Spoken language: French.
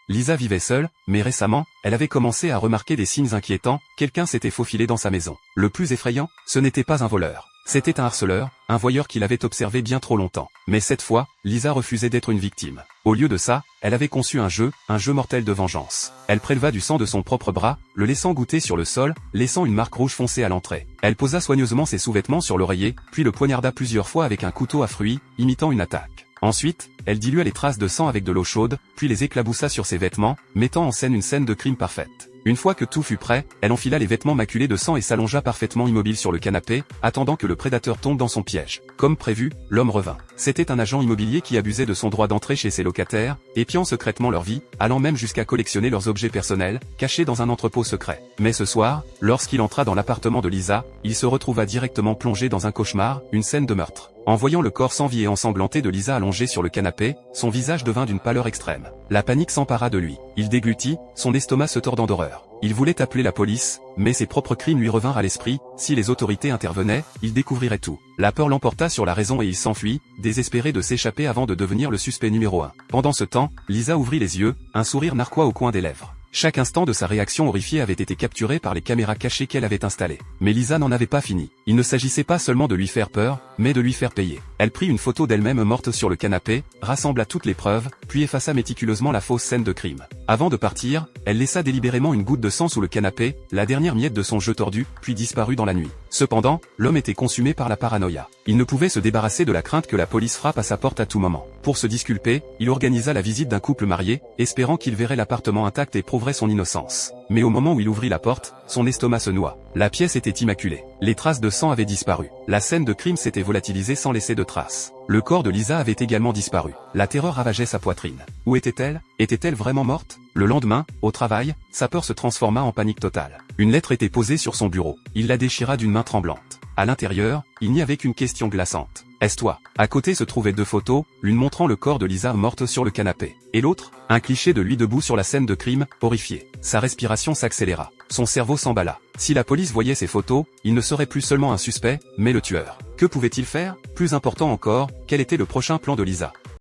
Lisa vivait seule, mais récemment, elle avait commencé à remarquer des signes inquiétants, quelqu'un s'était faufilé dans sa maison. Le plus effrayant, ce n'était pas un voleur. C'était un harceleur, un voyeur qui l'avait observé bien trop longtemps. Mais cette fois, Lisa refusait d'être une victime. Au lieu de ça, elle avait conçu un jeu mortel de vengeance. Elle préleva du sang de son propre bras, le laissant goûter sur le sol, laissant une marque rouge foncée à l'entrée. Elle posa soigneusement ses sous-vêtements sur l'oreiller, puis le poignarda plusieurs fois avec un couteau à fruits, imitant une attaque. Ensuite, elle dilua les traces de sang avec de l'eau chaude, puis les éclaboussa sur ses vêtements, mettant en scène une scène de crime parfaite. Une fois que tout fut prêt, elle enfila les vêtements maculés de sang et s'allongea parfaitement immobile sur le canapé, attendant que le prédateur tombe dans son piège. Comme prévu, l'homme revint. C'était un agent immobilier qui abusait de son droit d'entrée chez ses locataires, épiant secrètement leur vie, allant même jusqu'à collectionner leurs objets personnels, cachés dans un entrepôt secret. Mais ce soir, lorsqu'il entra dans l'appartement de Lisa, il se retrouva directement plongé dans un cauchemar, une scène de meurtre. En voyant le corps sans vie et ensanglanté de Lisa allongé sur le canapé, son visage devint d'une pâleur extrême. La panique s'empara de lui. Il déglutit, son estomac se tordant d'horreur. Il voulait appeler la police, mais ses propres crimes lui revinrent à l'esprit, si les autorités intervenaient, il découvrirait tout. La peur l'emporta sur la raison et il s'enfuit, désespéré de s'échapper avant de devenir le suspect numéro 1. Pendant ce temps, Lisa ouvrit les yeux, un sourire narquois au coin des lèvres. Chaque instant de sa réaction horrifiée avait été capturé par les caméras cachées qu'elle avait installées. Mais Lisa n'en avait pas fini. Il ne s'agissait pas seulement de lui faire peur, mais de lui faire payer. Elle prit une photo d'elle-même morte sur le canapé, rassembla toutes les preuves, puis effaça méticuleusement la fausse scène de crime. Avant de partir, elle laissa délibérément une goutte de sang sous le canapé, la dernière miette de son jeu tordu, puis disparut dans la nuit. Cependant, l'homme était consumé par la paranoïa. Il ne pouvait se débarrasser de la crainte que la police frappe à sa porte à tout moment. Pour se disculper, il organisa la visite d'un couple marié, espérant qu'il verrait l'appartement intact et prouverait son innocence. Mais au moment où il ouvrit la porte, son estomac se noua. La pièce était immaculée. Les traces de sang avaient disparu. La scène de crime s'était volatilisée sans laisser de traces. Le corps de Lisa avait également disparu. La terreur ravageait sa poitrine. Où était-elle? Était-elle vraiment morte? Le lendemain, au travail, sa peur se transforma en panique totale. Une lettre était posée sur son bureau. Il la déchira d'une main tremblante. À l'intérieur, il n'y avait qu'une question glaçante. Est-ce toi? À côté se trouvaient deux photos, l'une montrant le corps de Lisa morte sur le canapé. Et l'autre, un cliché de lui debout sur la scène de crime, horrifié. Sa respiration s'accéléra. Son cerveau s'emballa. Si la police voyait ces photos, il ne serait plus seulement un suspect, mais le tueur. Que pouvait-il faire? Plus important encore, quel était le prochain plan de Lisa?